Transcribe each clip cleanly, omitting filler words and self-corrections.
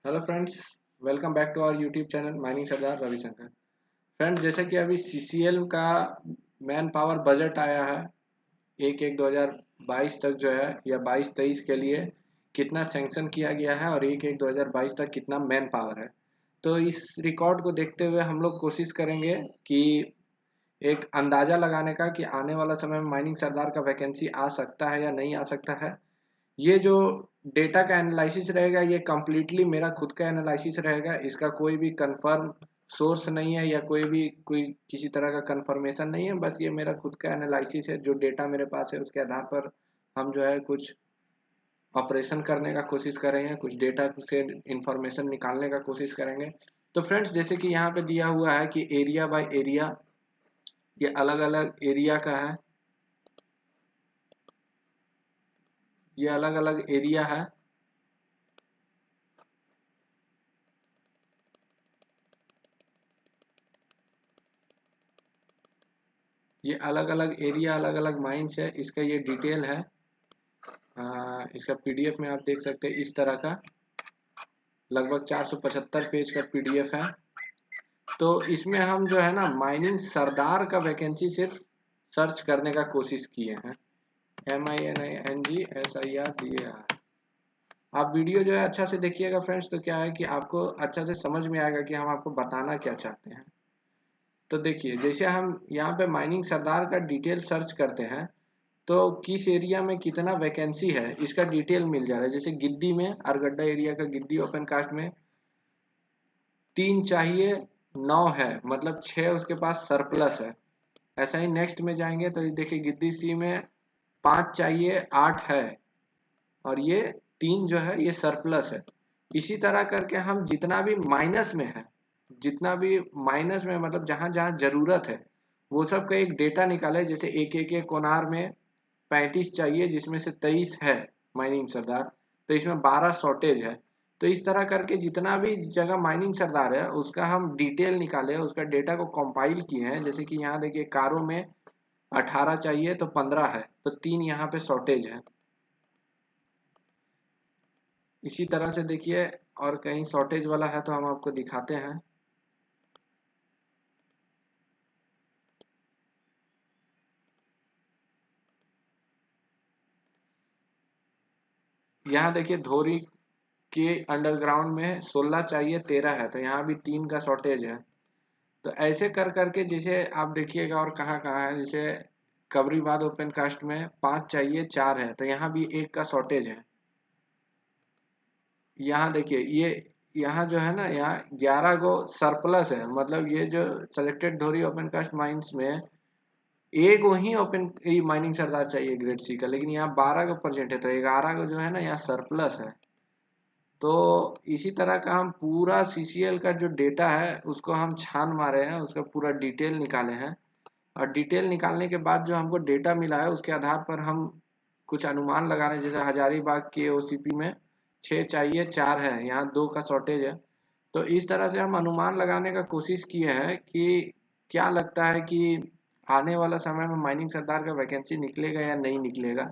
Hello friends, welcome back to our YouTube channel mining Sardar Ravishankar. Friends, जैसे कि अभी CCL का मैन पावर बजट आया है। 1/1/2022 तक जो है या 22-23 के लिए कितना सैंक्शन किया गया है और 1/1/2022 तक कितना मैन पावर है। तो इस रिकॉर्ड को देखते हुए हम लोग कोशिश करेंगे कि एक अंदाज़ा लगाने का कि आने वाला समय में माइनिंग सरदार का वैकेंसी आ सकता है या नहीं आ सकता है। ये जो डेटा का एनालिसिस रहेगा ये कम्प्लीटली मेरा खुद का एनालिसिस रहेगा। इसका कोई भी कंफर्म सोर्स नहीं है या कोई किसी तरह का कंफर्मेशन नहीं है। बस ये मेरा खुद का एनालिसिस है। जो डेटा मेरे पास है उसके आधार पर हम जो है कुछ ऑपरेशन करने का कोशिश करेंगे, कुछ डेटा से इंफॉर्मेशन निकालने का कोशिश करेंगे। तो फ्रेंड्स, जैसे कि यहाँ पे दिया हुआ है कि एरिया बाय एरिया ये अलग अलग एरिया का है, ये अलग अलग एरिया है। ये अलग अलग एरिया अलग अलग माइंस है। इसका ये डिटेल है। इसका पीडीएफ में आप देख सकते हैं। इस तरह का लगभग 475 पेज का पीडीएफ है। तो इसमें हम जो है ना माइनिंग सरदार का वैकेंसी सिर्फ सर्च करने का कोशिश किए हैं। MININGSIRDAR। आप वीडियो जो है अच्छा से देखिएगा फ्रेंड्स। तो क्या है कि आपको अच्छा से समझ में आएगा कि हम आपको बताना क्या चाहते हैं। तो देखिए, जैसे हम यहाँ पे माइनिंग सरदार का डिटेल सर्च करते हैं तो किस एरिया में कितना वैकेंसी है इसका डिटेल मिल जा रहा है। जैसे गिद्दी में, अरगड्डा एरिया का गिद्दी ओपन कास्ट में 3 चाहिए, 9 है, मतलब 6 उसके पास सरप्लस है। ऐसा ही नेक्स्ट में जाएंगे तो देखिए गिद्दी सी में 5 चाहिए, 8 है, और ये 3 जो है ये सरप्लस है। इसी तरह करके हम जितना भी माइनस में है, जितना भी माइनस में मतलब जहां जहां जरूरत है वो सब का एक डेटा निकाले। जैसे एक कोनार में 35 चाहिए जिसमें से 23 है माइनिंग सरदार, तो इसमें 12 शॉर्टेज है। तो इस तरह करके जितना भी जगह माइनिंग सरदार है उसका हम डिटेल निकाले, उसका डेटा को कंपाइल किए हैं। जैसे कि यहाँ देखिए कारों में 18 चाहिए तो 15 है, तो 3 यहाँ पे शॉर्टेज है। इसी तरह से देखिए और कहीं शॉर्टेज वाला है तो हम आपको दिखाते हैं। यहाँ देखिए धोरी के अंडरग्राउंड में 16 चाहिए, 13 है, तो यहाँ भी 3 का शॉर्टेज है। तो ऐसे कर करके जैसे आप देखिएगा और कहाँ कहाँ है। जैसे कबरीबाद ओपन कास्ट में 5 चाहिए, 4 है, तो यहाँ भी 1 का शॉर्टेज है। यहाँ देखिए ये यहाँ जो है ना यहाँ 11 को सरप्लस है। मतलब ये जो सेलेक्टेड धोरी ओपन कास्ट माइंस में एक वही ओपन माइनिंग सरदार चाहिए ग्रेड सी का, लेकिन यहाँ 12 को प्रेजेंट है, तो 11 को जो है ना यहाँ सरप्लस है। तो इसी तरह का हम पूरा सीसीएल का जो डेटा है उसको हम छान मारे हैं, उसका पूरा डिटेल निकाले हैं। और डिटेल निकालने के बाद जो हमको डेटा मिला है उसके आधार पर हम कुछ अनुमान लगा रहे हैं। जैसे हजारीबाग के ओसीपी में 6 चाहिए, 4 है, यहाँ 2 का शॉर्टेज है। तो इस तरह से हम अनुमान लगाने का कोशिश किए हैं कि क्या लगता है कि आने वाला समय में माइनिंग सरदार का वैकेंसी निकलेगा या नहीं निकलेगा,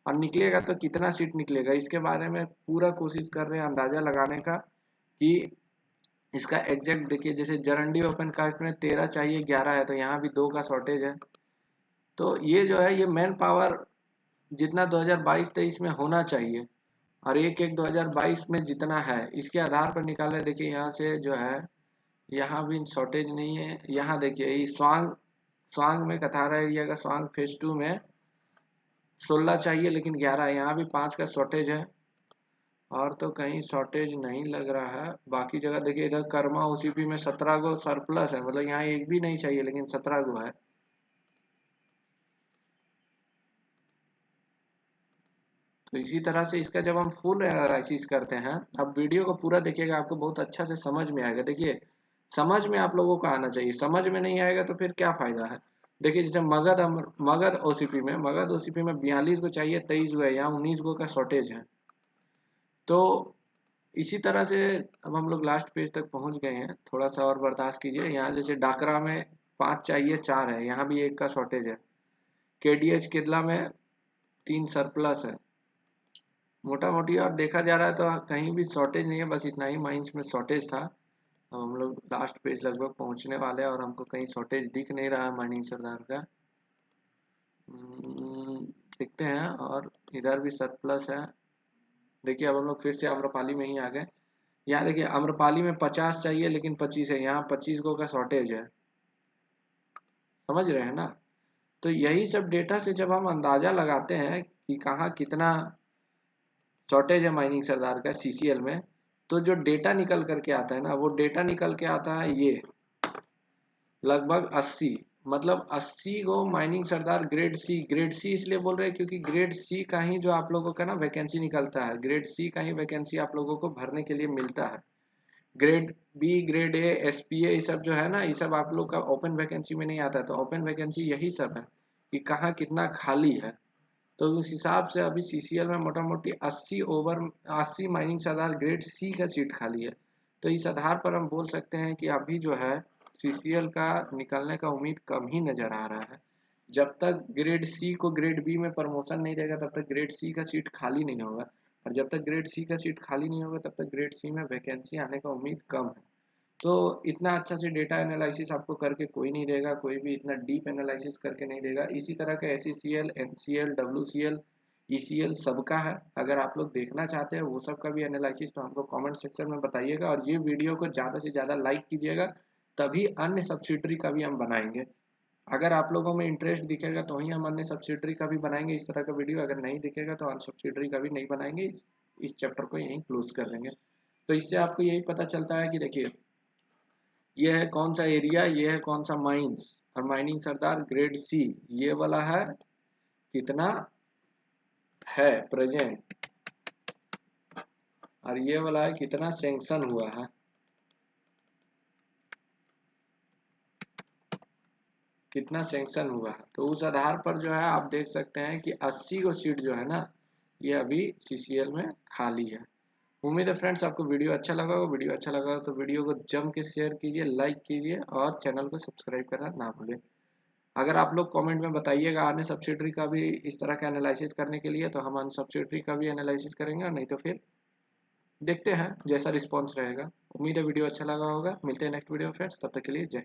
और निकलेगा तो कितना सीट निकलेगा। इसके बारे में पूरा कोशिश कर रहे हैं अंदाजा लगाने का कि इसका एग्जैक्ट देखिए। जैसे जरंडी ओपन कास्ट में 13 चाहिए, 11 है, तो यहाँ भी 2 का शॉर्टेज है। तो ये जो है ये मैन पावर जितना 2022-23 में होना चाहिए और 1/1/2022 में जितना है इसके आधार पर निकाले। देखिए यहाँ से जो है यहाँ भी शॉर्टेज नहीं है। यहाँ देखिए ये स्वांग स्वांग में कथारा एरिया का स्वांग फेज 2 में 16 चाहिए लेकिन 11 है, यहाँ भी 5 का शॉर्टेज है। और तो कहीं शॉर्टेज नहीं लग रहा है। बाकी जगह देखिए इधर कर्मा ओसीपी में 17 को सरप्लस है, मतलब यहाँ एक भी नहीं चाहिए लेकिन 17 को है। तो इसी तरह से इसका जब हम फुल एनालिसिस करते हैं, अब वीडियो को पूरा देखिएगा आपको बहुत अच्छा से समझ में आएगा। देखिए समझ में आप लोगों को आना चाहिए, समझ में नहीं आएगा तो फिर क्या फायदा है। देखिए जैसे मगध ओसीपी में 42 को चाहिए, 23 को है, यहाँ 19 को का शॉर्टेज है। तो इसी तरह से अब हम लोग लास्ट पेज तक पहुंच गए हैं। थोड़ा सा और बर्दाश्त कीजिए। यहाँ जैसे डाकरा में 5 चाहिए, 4 है, यहाँ भी 1 का शॉर्टेज है। केडीएच केदला में 3 सरप्लस है। मोटा मोटी और देखा जा रहा है तो कहीं भी शॉर्टेज नहीं है, बस इतना ही माइंस में शॉर्टेज था। अब हम लोग लास्ट पेज लगभग पहुंचने वाले हैं और हमको कहीं शॉर्टेज दिख नहीं रहा है माइनिंग सरदार का। देखते हैं। और इधर भी सरप्लस है। देखिए अब हम लोग फिर से आम्रपाली में ही आ गए। यहाँ देखिए आम्रपाली में 50 चाहिए लेकिन 25 है, यहाँ 25 गो का शॉर्टेज है, समझ रहे हैं ना। तो यही सब डेटा से जब हम अंदाजा लगाते हैं कि कहाँ कितना शॉर्टेज है माइनिंग सरदार का सीसीएल में, तो जो डेटा निकल करके आता है ना, वो डेटा निकल के आता है ये लगभग 80, मतलब 80 गो माइनिंग सरदार ग्रेड सी इसलिए बोल रहे हैं क्योंकि ग्रेड सी का ही जो आप लोगों का ना वैकेंसी निकलता है, ग्रेड सी का ही वैकेंसी आप लोगों को भरने के लिए मिलता है। Grade B, grade A, SPA, ये सब जो है ना, ये सब आप लोग का ओपन वैकेंसी में नहीं आता है। तो ओपन वैकेंसी यही सब है कि कहाँ कितना खाली है। तो उस हिसाब से अभी सीसीएल में मोटा मोटी 80 माइनिंग सरदार ग्रेड सी का सीट खाली है। तो इस आधार पर हम बोल सकते हैं कि अभी जो है सीसीएल का निकलने का उम्मीद कम ही नजर आ रहा है। जब तक ग्रेड सी को ग्रेड बी में प्रमोशन नहीं देगा तब तक ग्रेड सी का सीट खाली नहीं होगा, और जब तक ग्रेड सी का सीट खाली नहीं होगा तब तक ग्रेड सी में वैकेंसी आने का उम्मीद कम है। तो इतना अच्छा से डेटा एनालिसिस आपको करके कोई नहीं देगा, कोई भी इतना डीप एनालिसिस करके नहीं देगा। इसी तरह का SECL, NCL, WCL, ECL सबका है। अगर आप लोग देखना चाहते हैं वो सब का भी एनालिसिस तो हमको कमेंट सेक्शन में बताइएगा, और ये वीडियो को ज़्यादा से ज़्यादा लाइक कीजिएगा, तभी अन्य सब्सिडरी का भी हम बनाएंगे। अगर आप लोगों में इंटरेस्ट दिखेगा तो ही हम अन्य सब्सिडरी का भी बनाएंगे इस तरह का वीडियो, अगर नहीं दिखेगा तो अन्य सब्सिडरी का भी नहीं बनाएंगे। इस चैप्टर को यहीं क्लोज कर देंगे। तो इससे आपको यही पता चलता है कि देखिए ये है कौन सा एरिया, ये है कौन सा माइंस, और माइनिंग सरदार ग्रेड सी ये वाला है कितना है प्रेजेंट, और ये वाला है कितना सैंक्शन हुआ है। कितना सैंक्शन हुआ है, तो उस आधार पर जो है आप देख सकते हैं कि 80 को सीट जो है ना, ये अभी सीसीएल में खाली है। उम्मीद है फ्रेंड्स आपको वीडियो अच्छा लगा होगा। वीडियो अच्छा लगा तो वीडियो को जम के शेयर कीजिए, लाइक कीजिए, और चैनल को सब्सक्राइब करना ना भूलें। अगर आप लोग कमेंट में बताइएगा अन्य सब्सिडरी का भी इस तरह का एनालिसिस करने के लिए, तो हम अन्य सब्सिडरी का भी एनालिसिस करेंगे, और नहीं तो फिर देखते हैं जैसा रिस्पॉन्स रहेगा। उम्मीद है वीडियो अच्छा लगा होगा। मिलते हैं नेक्स्ट वीडियो में फ्रेंड्स, तब तक के लिए जय।